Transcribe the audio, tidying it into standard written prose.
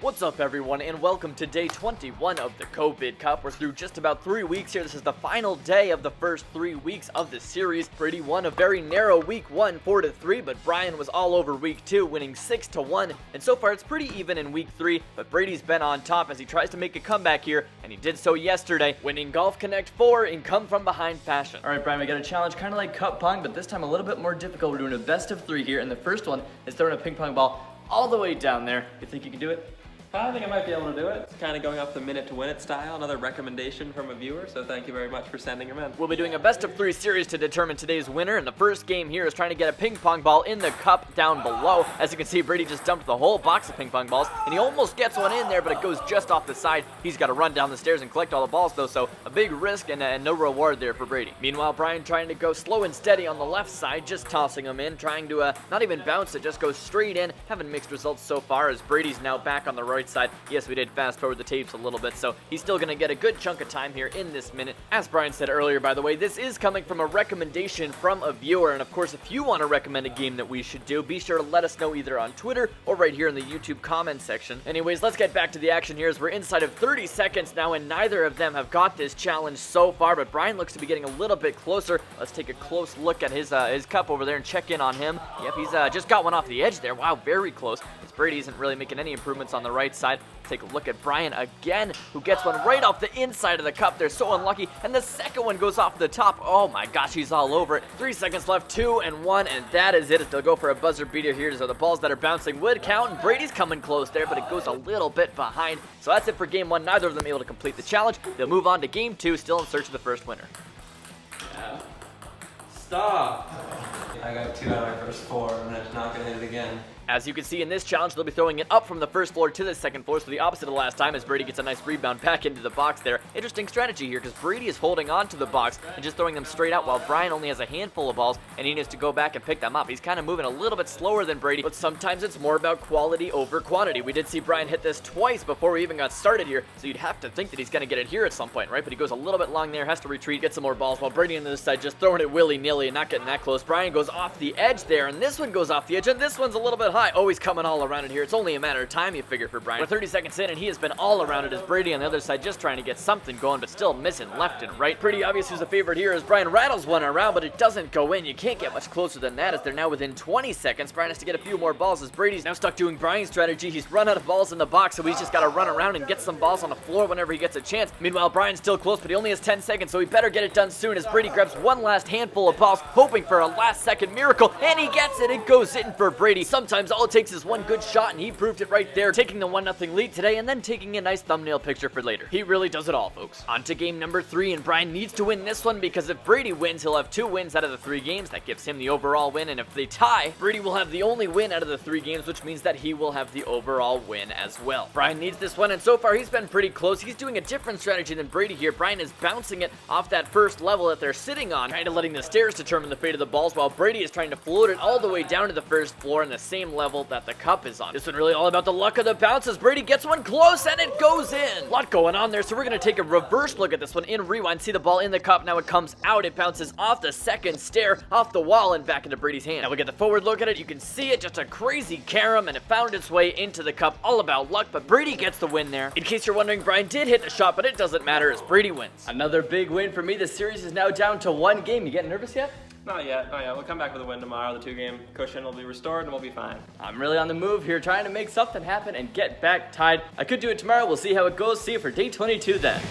What's up everyone, and welcome to day 21 of the COVID Cup. We're through just about 3 weeks here. This is the final day of the first 3 weeks of the series. Brady won a very narrow week 1, 4-3, but Brian was all over week 2, winning 6-1. And so far it's pretty even in week 3, but Brady's been on top as he tries to make a comeback here, and he did so yesterday, winning Golf Connect 4 in come from behind fashion. Alright Brian, we got a challenge kind of like Cup Pong, but this time a little bit more difficult. We're doing a best of 3 here, and the first one is throwing a ping pong ball all the way down there. You think you can do it? I think I might be able to do it. It's kind of going off the minute to win it style. Another recommendation from a viewer, so thank you very much for sending them in. We'll be doing a best of 3 series to determine today's winner, and the first game here is trying to get a ping pong ball in the cup down below. As you can see, Brady just dumped the whole box of ping pong balls, and he almost gets one in there, but it goes just off the side. He's got to run down the stairs and collect all the balls though, so a big risk and no reward there for Brady. Meanwhile, Brian trying to go slow and steady on the left side, just tossing them in, trying to not even bounce it, just go straight in. Having mixed results so far as Brady's now back on the right side. Yes, we did fast forward the tapes a little bit, so he's still going to get a good chunk of time here in this minute. As Brian said earlier, by the way, this is coming from a recommendation from a viewer, and of course, if you want to recommend a game that we should do, be sure to let us know either on Twitter or right here in the YouTube comment section. Anyways, let's get back to the action here as we're inside of 30 seconds now, and neither of them have got this challenge so far, but Brian looks to be getting a little bit closer. Let's take a close look at his cup over there and check in on him. Yep, he's just got one off the edge there. Wow, very close. As Brady isn't really making any improvements on the right side. Take a look at Brian again, who gets one right off the inside of the cup. They're so unlucky, and the second one goes off the top. Oh my gosh, he's all over it. 3 seconds left, 2 and 1, and that is it. They'll go for a buzzer beater here, so the balls that are bouncing would count, and Brady's coming close there, but it goes a little bit behind. So that's it for game 1. Neither of them able to complete the challenge. They'll move on to game 2, still in search of the first winner. Yeah. Stop! I got 2 out of my first 4, and I'm not going to hit it again. As you can see in this challenge, they'll be throwing it up from the first floor to the second floor, so the opposite of last time as Brady gets a nice rebound back into the box there. Interesting strategy here because Brady is holding on to the box and just throwing them straight out while Brian only has a handful of balls and he needs to go back and pick them up. He's kind of moving a little bit slower than Brady, but sometimes it's more about quality over quantity. We did see Brian hit this twice before we even got started here, so you'd have to think that he's going to get it here at some point, right? But he goes a little bit long there, has to retreat, get some more balls, while Brady on the other side just throwing it willy-nilly and not getting that close. Brian goes off the edge there, and this one goes off the edge, and this one's a little bit high. Oh, he's coming all around it here. It's only a matter of time, you figure, for Brian. We're 30 seconds in, and he has been all around it as Brady on the other side just trying to get something going, but still missing left and right. Pretty obvious who's the favorite here as Brian rattles one around, but it doesn't go in. You can't get much closer than that as they're now within 20 seconds. Brian has to get a few more balls as Brady's now stuck doing Brian's strategy. He's run out of balls in the box, so he's just got to run around and get some balls on the floor whenever he gets a chance. Meanwhile, Brian's still close, but he only has 10 seconds, so he better get it done soon as Brady grabs one last handful of balls, hoping for a last-second miracle, and he gets it. It goes in for Brady. Sometimes all it takes is one good shot, and he proved it right there, taking the 1-0 lead today and then taking a nice thumbnail picture for later. He really does it all, folks. On to game number 3, and Brian needs to win this one because if Brady wins, he'll have 2 wins out of the 3 games. That gives him the overall win, and if they tie, Brady will have the only win out of the 3 games, which means that he will have the overall win as well. Brian needs this one, and so far he's been pretty close. He's doing a different strategy than Brady here. Brian is bouncing it off that first level that they're sitting on, kind of letting the stairs determine the fate of the balls, while Brady is trying to float it all the way down to the first floor on the same level that the cup is on. This one really all about the luck of the bounces. Brady gets one close and it goes in. A lot going on there, so we're going to take a reverse look at this one in rewind. See the ball in the cup. Now it comes out. It bounces off the second stair, off the wall, and back into Brady's hand. Now we get the forward look at it. You can see it, just a crazy carom, and it found its way into the cup. All about luck, but Brady gets the win there. In case you're wondering, Brian did hit the shot, but it doesn't matter as Brady wins. Another big win for me. The series is now down to 1 game. You getting nervous yet? Not yet. We'll come back with a win tomorrow. The 2-game cushion will be restored and we'll be fine. I'm really on the move here, trying to make something happen and get back tied. I could do it tomorrow. We'll see how it goes. See you for day 22 then.